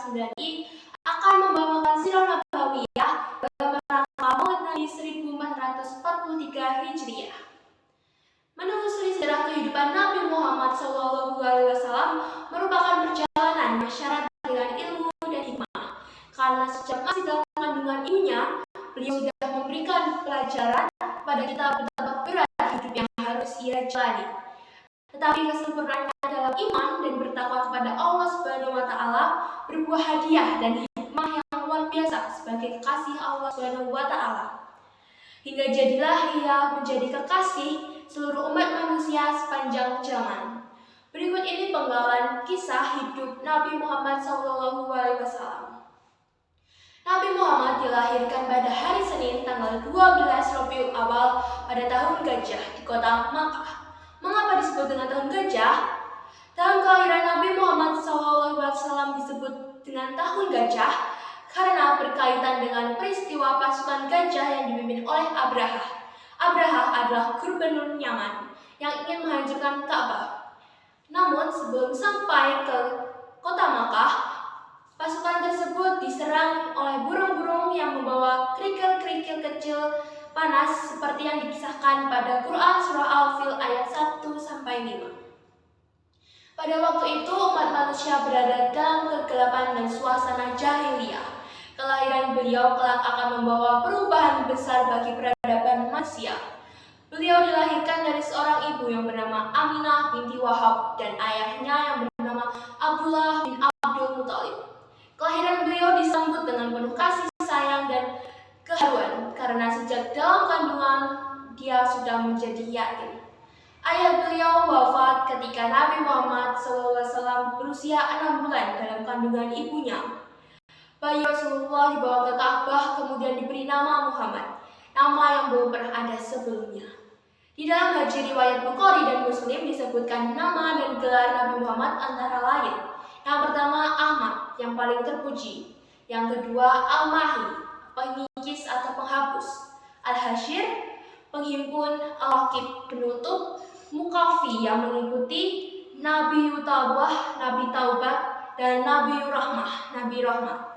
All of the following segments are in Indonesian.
9i akan membawakan sirah nabawiyah dalam rangka Maulid Nabi 1443 Hijriah. Menelusuri sejarah kehidupan Nabi Muhammad SAW merupakan perjalanan yang syarat dengan ilmu dan hikmah. Karena sejak masih dalam kandungan ibunya, beliau sudah memberikan pelajaran kepada kita betapa berat hidup yang harus ia jalani. Tetapi kesempurnaan dalam iman dan bertakwa kepada Allah Subhanahu wa Ta'ala berbuah hadiah dan hikmah yang luar biasa sebagai kekasih Allah Subhanahu wa Ta'ala. Hingga jadilah ia menjadi kekasih seluruh umat manusia sepanjang zaman. Berikut ini penggalan kisah hidup Nabi Muhammad SAW. Nabi Muhammad dilahirkan pada hari Senin tanggal 12 Rabiul Awal pada tahun Gajah di kota Makkah. Mengapa disebut dengan tahun Gajah? Tahun kelahiran Nabi Muhammad SAW disebut dengan tahun Gajah karena berkaitan dengan peristiwa pasukan gajah yang dipimpin oleh Abraha. Abraha adalah gubernur Yaman yang ingin menghancurkan Ka'bah. Namun sebelum sampai ke kota Makkah, pasukan tersebut diserang oleh burung-burung yang membawa kerikil-kerikil kecil panas seperti yang dikisahkan pada Quran Surah Al-Fil ayat 1-5. Pada waktu itu umat manusia berada dalam kegelapan dan suasana jahiliyah. Kelahiran beliau kelak akan membawa perubahan besar bagi peradaban manusia. Beliau dilahirkan dari seorang ibu yang bernama Aminah binti Wahab dan ayahnya yang bernama Abdullah bin Abdul Muthalib. Kelahiran beliau disambut dengan penuh kasih sayang dan keharuan karena sejak dalam kandungan dia sudah menjadi yatim. Ayah beliau wafat ketika Nabi Muhammad SAW berusia 6 bulan dalam kandungan ibunya. Bayi Rasulullah dibawa ke Ka'bah kemudian diberi nama Muhammad, nama yang belum pernah ada sebelumnya. Di dalam hadis riwayat Bukhari dan Muslim disebutkan nama dan gelar Nabi Muhammad antara lain. Yang pertama Ahmad, yang paling terpuji. Yang kedua Al-Mahi, pengikis atau penghapus. Al-Hashir, penghimpun. Al-Waqib, penutup. Mukafi, yang mengikuti. Nabi Tawbah, Nabi Taubat, dan Nabi Rahmah, Nabi Rahmat.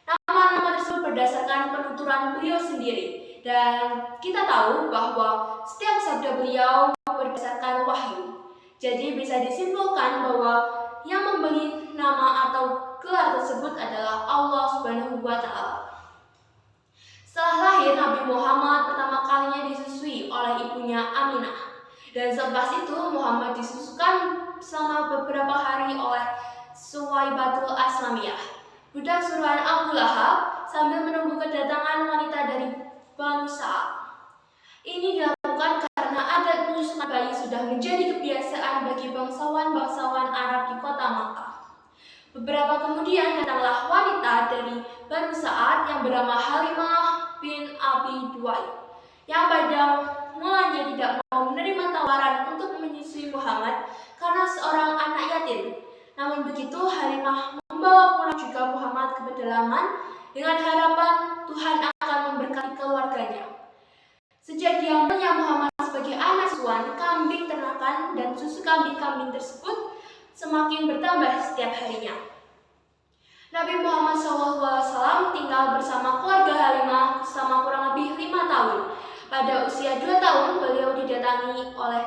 Nama-nama tersebut berdasarkan penuturan beliau sendiri, dan kita tahu bahwa setiap sabda beliau berdasarkan wahyu. Jadi bisa disimpulkan bahwa yang memberi nama atau gelar tersebut adalah Allah Subhanahu wa Ta'ala. Setelah lahir, Nabi Muhammad pertama kalinya disusui oleh ibunya Aminah, dan selepas itu Muhammad disusukan selama beberapa hari oleh Suwaibatul Aslamiyah, budak suruhan Abu Lahab, sambil menunggu kedatangan wanita dari Banu Sa'ad. Ini dilakukan karena adat menyusukan bayi sudah menjadi kebiasaan bagi bangsawan-bangsawan Arab di kota Makkah. Beberapa kemudian datanglah wanita dari Banu Sa'ad yang bernama Halimah bin Abi Duwaib, yang pada mulanya tidak mau menerima tawaran untuk menyusui Muhammad karena seorang anak yatim. Namun begitu, Halimah membawa pulang juga Muhammad ke pedalaman dengan harapan Tuhan akan memberkati keluarganya. Sejak diambilnya Muhammad sebagai anak asuhan, kambing ternakan dan susu kambing-kambing tersebut semakin bertambah setiap harinya. Nabi Muhammad SAW tinggal bersama keluarga Halimah selama kurang lebih 5 tahun. Pada usia 2 tahun, beliau didatangi oleh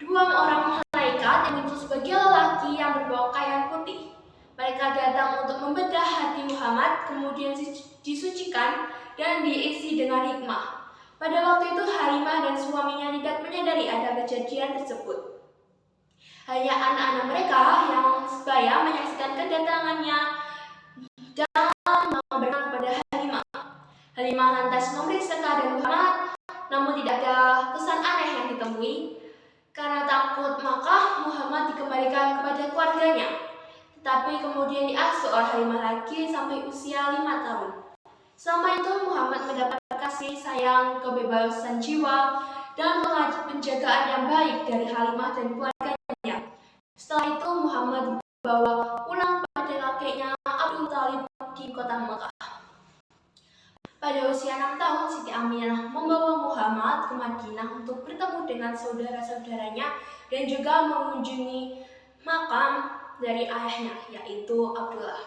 2 orang malaikat yang muncul sebagai lelaki yang berbawa pakaian putih. Mereka datang untuk membedah hati Muhammad, kemudian disucikan dan diisi dengan hikmah. Pada waktu itu Halimah dan suaminya tidak menyadari ada kejadian tersebut. Hanya anak-anak mereka yang sebaya menyaksikan kedatangannya dan memberikan kepada Halimah. Halimah lantas memeriksa keadaan Muhammad, namun tidak ada kesan aneh yang ditemui. Karena takut, maka Muhammad dikembalikan kepada keluarganya. Tetapi kemudian diasuh oleh Halimah lagi sampai usia 5 tahun. Selama itu Muhammad mendapat kasih sayang, kebebasan jiwa, dan penjagaan yang baik dari Halimah dan keluarganya. Setelah itu Muhammad dibawa pulang pada kakeknya Abdul Thalib di kota Makkah. Pada usia 6 tahun, Siti Aminah membawa Muhammad ke Madinah untuk bertemu dengan saudara-saudaranya dan juga mengunjungi makam dari ayahnya, yaitu Abdullah.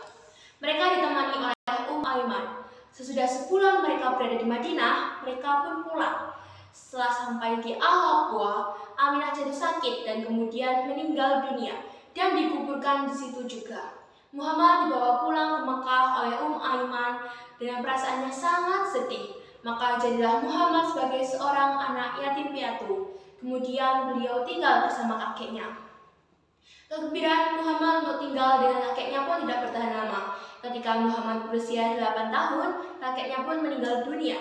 Mereka ditemani oleh Aiman. Sesudah sebulan mereka berada di Madinah, mereka pun pulang. Setelah sampai di Al-Habwa, Aminah jatuh sakit dan kemudian meninggal dunia dan dikuburkan di situ juga. Muhammad dibawa pulang ke Mekah oleh Aiman dengan perasaan yang sangat sedih. Maka jadilah Muhammad sebagai seorang anak yatim piatu. Kemudian beliau tinggal bersama kakeknya. Kegembiraan Muhammad untuk tinggal dengan kakeknya pun tidak bertahan lama. Ketika Muhammad berusia 8 tahun, kakeknya pun meninggal dunia.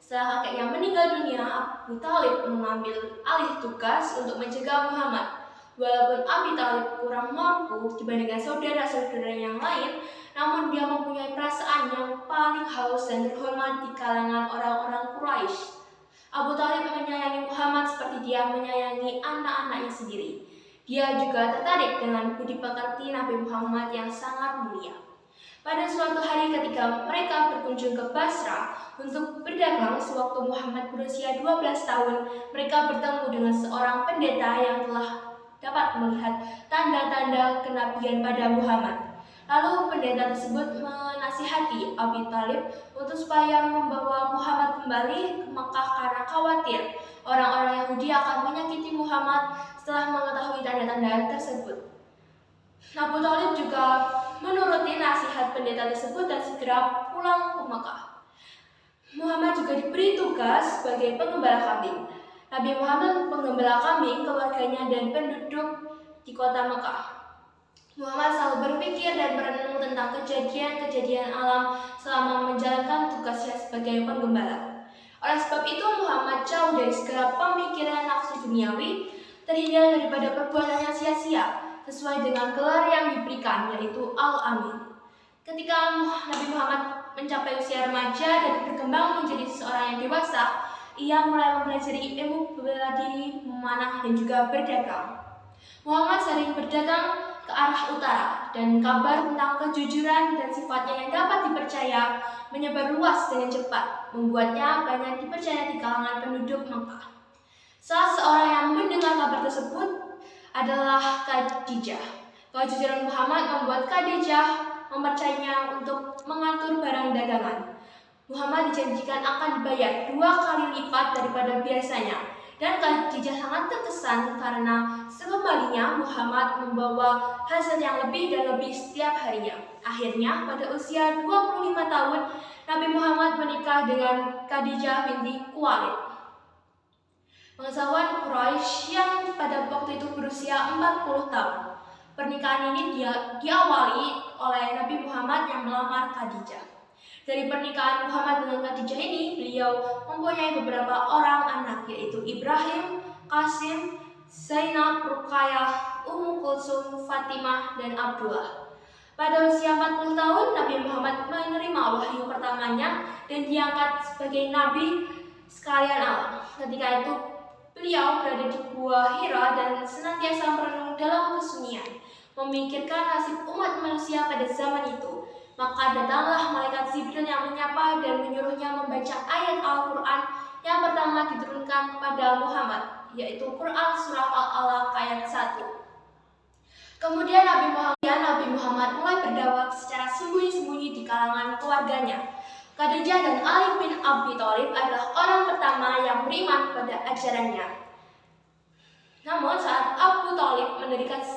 Setelah kakeknya meninggal dunia, Abu Thalib mengambil alih tugas untuk menjaga Muhammad. Walaupun Abi Thalib kurang mampu dibandingkan saudara-saudara yang lain, namun dia mempunyai perasaan yang paling haus dan terhormat di kalangan orang-orang Quraisy. Abu Thalib menyayangi Muhammad seperti dia menyayangi anak-anaknya sendiri. Dia juga tertarik dengan budi pekerti Nabi Muhammad yang sangat mulia. Pada suatu hari ketika mereka berkunjung ke Basra untuk berdagang sewaktu Muhammad berusia 12 tahun, mereka bertemu dengan seorang pendeta yang telah dapat melihat tanda-tanda kenabian pada Muhammad. Lalu pendeta tersebut menasihati Abi Thalib untuk supaya membawa Muhammad kembali ke Mekah karena khawatir orang-orang Yahudi akan menyakiti Muhammad setelah mengetahui tanda-tanda tersebut. Abu Thalib juga menuruti nasihat pendeta tersebut dan segera pulang ke Mekah. Muhammad juga diberi tugas sebagai penggembala kambing. Nabi Muhammad menggembala kambing keluarganya dan penduduk di kota Mekah. Muhammad selalu berpikir dan merenung tentang kejadian-kejadian alam selama menjalankan tugasnya sebagai penggembala. Oleh sebab itu Muhammad jauh dari segala pemikiran nafsu duniawi, terhindar daripada perbuatan yang sia-sia, sesuai dengan gelar yang diberikan, yaitu Al-Amin. Ketika Nabi Muhammad mencapai usia remaja dan berkembang menjadi seorang yang dewasa, ia mulai mempelajari ilmu bela diri, memanah, dan juga berdagang. Muhammad sering berdagang ke arah utara, dan kabar tentang kejujuran dan sifatnya yang dapat dipercaya menyebar luas dengan cepat, membuatnya banyak dipercaya di kalangan penduduk Mekah. Salah seorang yang mendengar kabar tersebut adalah Khadijah. Kejujuran Muhammad membuat Khadijah mempercayainya untuk mengatur barang dagangan. Muhammad dijanjikan akan dibayar 2 kali lipat daripada biasanya. Dan Khadijah sangat terkesan karena sekembalinya Muhammad membawa hasil yang lebih dan lebih setiap harinya. Akhirnya pada usia 25 tahun, Nabi Muhammad menikah dengan Khadijah binti Khuwailid, bangsawan Quraisy yang pada waktu itu berusia 40 tahun. Pernikahan ini diawali oleh Nabi Muhammad yang melamar Khadijah. Dari pernikahan Muhammad dengan Khadijah ini, beliau mempunyai beberapa orang anak, yaitu Ibrahim, Qasim, Zainab, Ruqayyah, Ummu Kulsum, Fatimah, dan Abdullah. Pada usia 40 tahun, Nabi Muhammad menerima wahyu pertamanya dan diangkat sebagai Nabi sekalian alam. Ketika itu, beliau berada di Gua Hira dan senantiasa merenung dalam kesunyian, memikirkan nasib umat manusia pada zaman itu. Maka datanglah malaikat Jibril yang menyapa dan menyuruhnya membaca ayat Al-Quran yang pertama diturunkan kepada Muhammad, yaitu Quran Surah Al-Alaq ayat 1. Kemudian Nabi Muhammad mulai berdakwah secara sembunyi-sembunyi di kalangan keluarganya. Khadijah dan Ali bin Abi Thalib adalah orang pertama yang beriman pada ajarannya. Namun saat Abu Thalib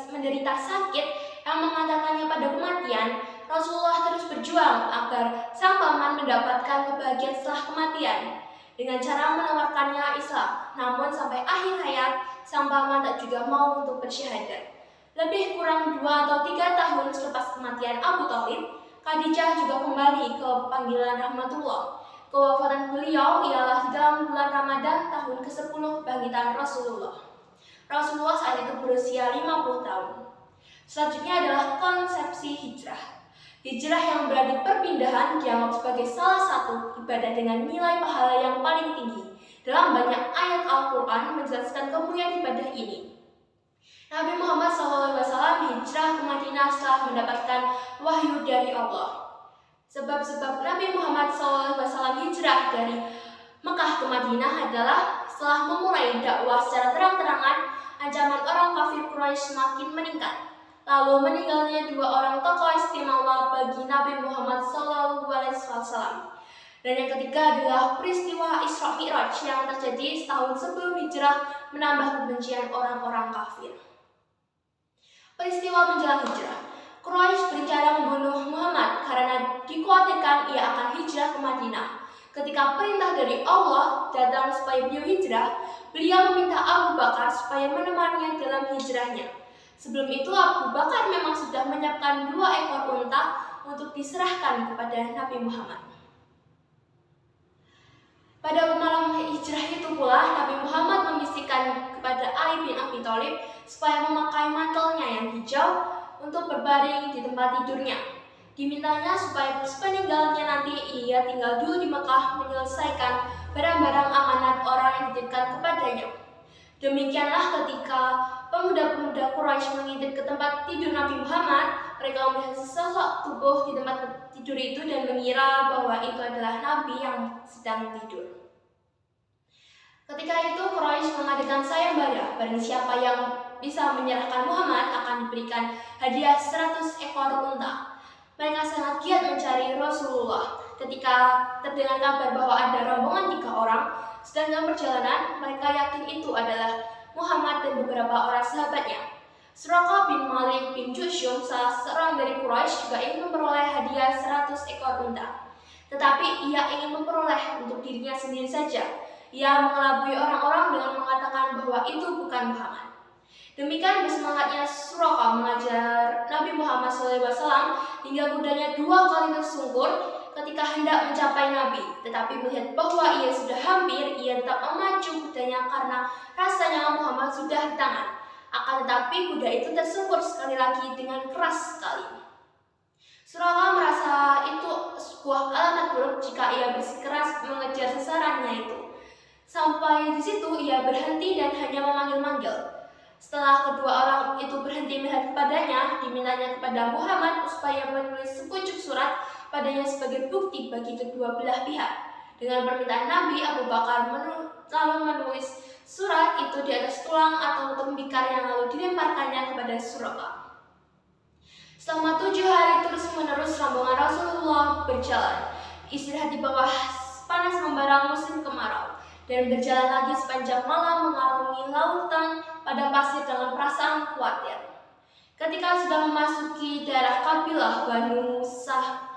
menderita sakit yang mengantarkannya pada kematian, Rasulullah terus berjuang agar sang paman mendapatkan kebahagiaan setelah kematian dengan cara menawarkannya Islam. Namun sampai akhir hayat, sang paman tak juga mau untuk bersyahadat. Lebih kurang 2 atau 3 tahun selepas kematian Abu Thalib, Khadijah juga kembali ke panggilan rahmatullah. Kewafatan beliau ialah di dalam bulan Ramadan tahun ke-10 kebangkitan Rasulullah. Rasulullah saat itu berusia 50 tahun. Selanjutnya adalah konsepsi hijrah. Hijrah yang berarti perpindahan dianggap sebagai salah satu ibadah dengan nilai pahala yang paling tinggi. Dalam banyak ayat Al-Quran menjelaskan kemuliaan ibadah ini. Nabi Muhammad SAW hijrah ke Madinah setelah mendapatkan wahyu dari Allah. Sebab-sebab Nabi Muhammad SAW hijrah dari Mekah ke Madinah adalah setelah memulai dakwah secara terang-terangan, ancaman orang kafir Quraisy semakin meningkat. Lalu meninggalnya dua orang tokoh istimewa bagi Nabi Muhammad SAW. Dan yang ketiga adalah peristiwa Isra Mi'raj yang terjadi setahun sebelum hijrah menambah kebencian orang-orang kafir. Peristiwa menjelang hijrah, Quraisy berencana membunuh Muhammad karena dikhawatirkan ia akan hijrah ke Madinah. Ketika perintah dari Allah datang supaya beliau hijrah, beliau meminta Abu Bakar supaya menemaninya dalam hijrahnya. Sebelum itu Abu Bakar memang sudah menyiapkan 2 ekor unta untuk diserahkan kepada Nabi Muhammad. Pada malam hijrah itu pula, Nabi Muhammad membisikkan kepada Ali bin Abi Thalib supaya memakai mantelnya yang hijau untuk berbaring di tempat tidurnya. Dimintanya supaya sepeninggalnya nanti ia tinggal dulu di Mekah menyelesaikan barang-barang amanat orang yang dititipkan kepadanya. Demikianlah ketika pemuda-pemuda Quraisy mengintip ke tempat tidur Nabi Muhammad, mereka melihat sesosok tubuh di tempat tidur itu dan mengira bahwa itu adalah Nabi yang sedang tidur. Ketika itu Quraisy mengadakan sayembara, barang siapa yang bisa menyerahkan Muhammad akan diberikan hadiah 100 ekor unta. Mereka sangat giat mencari Rasulullah. Ketika terdengar kabar bahwa ada rombongan 3 orang sedang dalam perjalanan, mereka yakin itu adalah Muhammad dan beberapa orang sahabatnya. Suraqah bin Malik bin Jushum, salah seorang dari Quraisy, juga ingin memperoleh hadiah 100 ekor unta. Tetapi ia ingin memperoleh untuk dirinya sendiri saja. Ia mengelabui orang-orang dengan mengatakan bahwa itu bukan Muhammad. Demikian bersemangatnya Suraqah mengajar Nabi Muhammad SAW hingga kudanya 2 kali tersungkur ketika hendak mencapai Nabi. Tetapi melihat bahwa ia sudah hampir, ia tetap memacu kudanya karena rasanya Muhammad sudah di tangan. Akan tetapi kuda itu tersungkur sekali lagi dengan keras sekali. Suraqah merasa itu sebuah alamat buruk jika ia bersikeras mengejar sasarannya itu. Sampai di situ ia berhenti dan hanya memanggil-manggil. Setelah kedua orang itu berhenti melihat kepadanya, dimintanya kepada Muhammad supaya menulis sepucuk surat padanya sebagai bukti bagi kedua belah pihak. Dengan permintaan Nabi, Abu Bakar lalu menulis surat itu di atas tulang atau tembikar yang lalu dilemparkannya kepada Suraqah. Selama 7 hari terus-menerus rombongan Rasulullah berjalan, istirahat di bawah panas membara musim kemarau, dan berjalan lagi sepanjang malam mengarungi lautan padang pasir dengan perasaan khawatir. Ketika sudah memasuki daerah kabilah Banu Sah,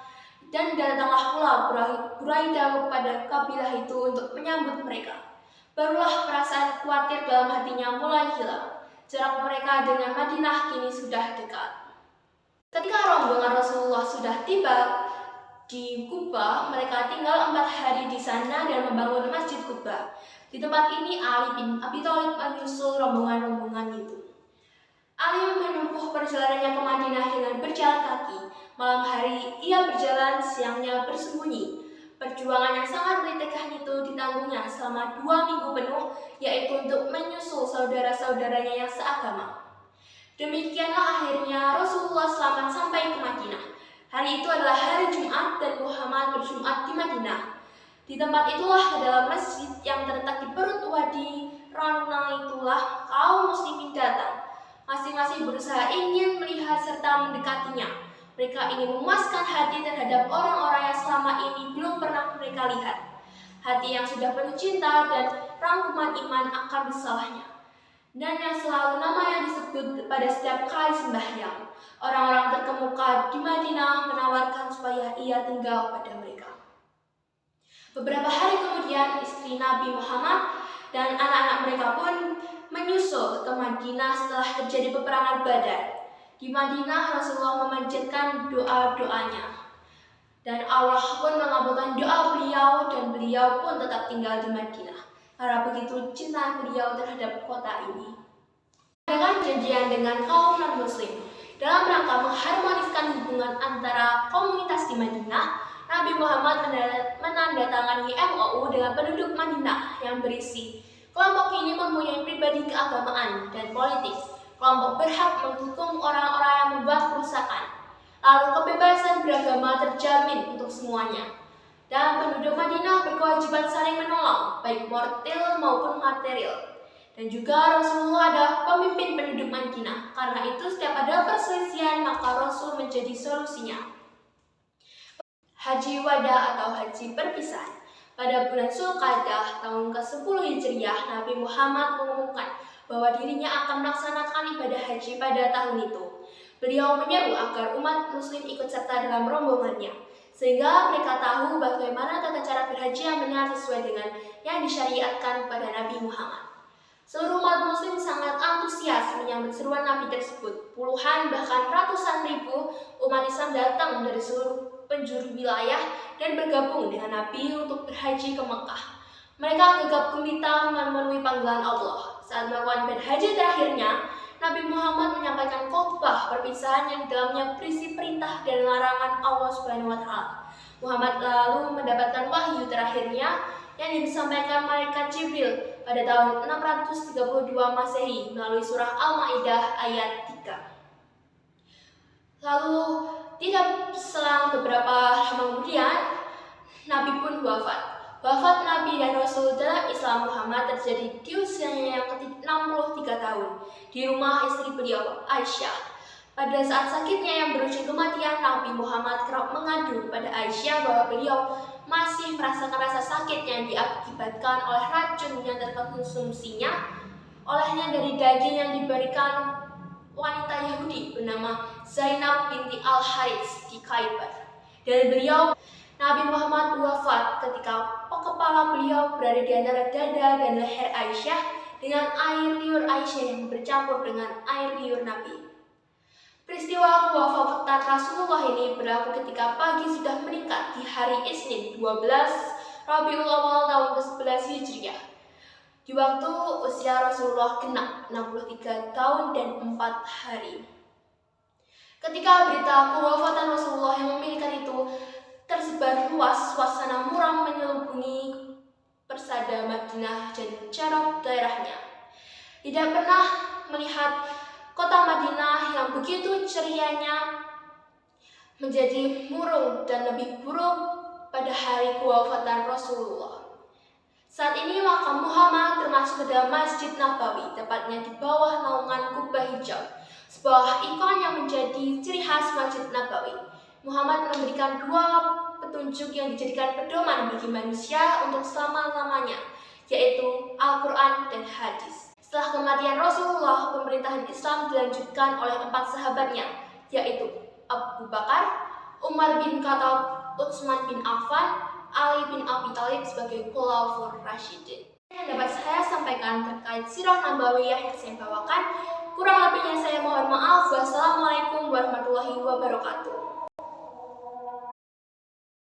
dan datanglah pula Buraidah kepada kabilah itu untuk menyambut mereka, barulah perasaan khawatir dalam hatinya mulai hilang. Jarak mereka dengan Madinah kini sudah dekat. Ketika rombongan Rasulullah sudah tiba di Kubah, mereka tinggal 4 hari di sana dan membangun Masjid Kubah. Di tempat ini Ali bin Abi Thalib menyusul rombongan-rombongan itu. Ali menempuh perjalanannya ke Madinah dengan berjalan kaki. Malam hari ia berjalan, siangnya bersembunyi. Perjuangan yang sangat melelahkan itu ditanggungnya selama 2 minggu penuh, yaitu untuk menyusul saudara-saudaranya yang seagama. Demikianlah akhirnya Rasulullah selamat sampai ke Madinah. Hari itu adalah hari Jumat dan Muhammad berjumat di Madinah. Di tempat itulah adalah masjid yang terletak di perut wadi Rana itulah kaum muslimin datang. Masing-masing berusaha ingin melihat serta mendekatinya. Mereka ingin memuaskan hati terhadap orang-orang yang selama ini belum pernah mereka lihat. Hati yang sudah penuh cinta dan rangkuman iman akan bersalahnya. Dan yang selalu namanya disebut pada setiap kali sembahyang. Orang-orang terkemuka di Madinah menawarkan supaya ia tinggal pada mereka. Beberapa hari kemudian istri Nabi Muhammad dan anak-anak mereka pun menyusul ke Madinah setelah terjadi peperangan Badar. Di Madinah Rasulullah memanjatkan doa-doanya. Dan Allah pun mengabulkan doa beliau dan beliau pun tetap tinggal di Madinah. Karena begitu cinta beliau terhadap kota ini. Dengan janjian dengan kaum non-muslim, dalam rangka mengharmoniskan hubungan antara komunitas di Madinah, Nabi Muhammad menandatangani MOU dengan penduduk Madinah yang berisi kelompok ini mempunyai pribadi keagamaan dan politik. Kelompok berhak menghukum orang-orang yang membuat kerusakan. Lalu kebebasan beragama terjamin untuk semuanya. Dan penduduk Madinah berkewajiban saling menolong, baik moral maupun material. Dan juga Rasulullah adalah pemimpin penduduk Madinah. Karena itu setiap ada perselisihan maka Rasul menjadi solusinya. Haji Wada atau Haji Perpisahan. Pada bulan Zulqa'dah tahun ke-10 Hijriah, Nabi Muhammad mengumumkan bahwa dirinya akan melaksanakan ibadah haji pada tahun itu. Beliau menyeru agar umat muslim ikut serta dalam rombongannya, sehingga mereka tahu bagaimana tata cara berhaji yang benar sesuai dengan yang disyariatkan pada Nabi Muhammad. Seluruh umat muslim sangat antusias menyambut seruan Nabi tersebut. Puluhan bahkan ratusan ribu umat Islam datang dari seluruh penjuru wilayah dan bergabung dengan Nabi untuk berhaji ke Mekah. Mereka gegap gempita memenuhi panggilan Allah. Saat melakukan ibadah haji terakhirnya, Nabi Muhammad menyampaikan khotbah perpisahan yang di dalamnya berisi perintah dan larangan Allah Subhanahu wa Ta'ala. Muhammad lalu mendapatkan wahyu terakhirnya yang disampaikan malaikat Jibril pada tahun 632 Masehi melalui surah Al-Maidah ayat 3. Lalu tidak selang beberapa lama kemudian, Nabi pun wafat. Wafat Nabi dan Rasul dalam Islam Muhammad terjadi di usianya yang ke-63 tahun di rumah istri beliau, Aisyah. Pada saat sakitnya yang berujung kematian, Nabi Muhammad kerap mengadu pada Aisyah bahwa beliau masih merasakan rasa sakit yang diakibatkan oleh racun yang terkonsumsinya olehnya dari daging yang diberikan wanita Yahudi bernama Zainab binti Al-Harits di Khaybar. Dan beliau, Nabi Muhammad wafat ketika kepala beliau berada di antara dada dan leher Aisyah dengan air liur Aisyah yang bercampur dengan air liur Nabi. Peristiwa wafatan Rasulullah ini berlaku ketika pagi sudah meningkat di hari Isnin 12 Rabiul Awal tahun ke-11 Hijriah. Di waktu usia Rasulullah genap 63 tahun dan 4 hari. Ketika berita kewafatan Rasulullah yang memiliki itu tersebar luas, suasana muram menyelubungi persada Madinah dan jarak daerahnya. Tidak pernah melihat kota Madinah yang begitu cerianya menjadi murung dan lebih buruk pada hari kewafatan Rasulullah. Saat ini makam Muhammad termasuk ke dalam Masjid Nabawi, tepatnya di bawah naungan kubah hijau, sebuah ikon yang menjadi ciri khas Masjid Nabawi. Muhammad memberikan 2 petunjuk yang dijadikan pedoman bagi manusia untuk selama-lamanya, yaitu Al-Quran dan hadis. Setelah kematian Rasulullah, pemerintahan Islam dilanjutkan oleh 4 sahabatnya, yaitu Abu Bakar, Umar bin Khattab, Utsman bin Affan, Ali bin Abi Thalib sebagai Khulafaur Rasyidin. Yang dapat saya sampaikan terkait sirah nabawiyah yang saya bawakan. Kurang lebihnya saya mohon maaf. Wassalamualaikum warahmatullahi wabarakatuh.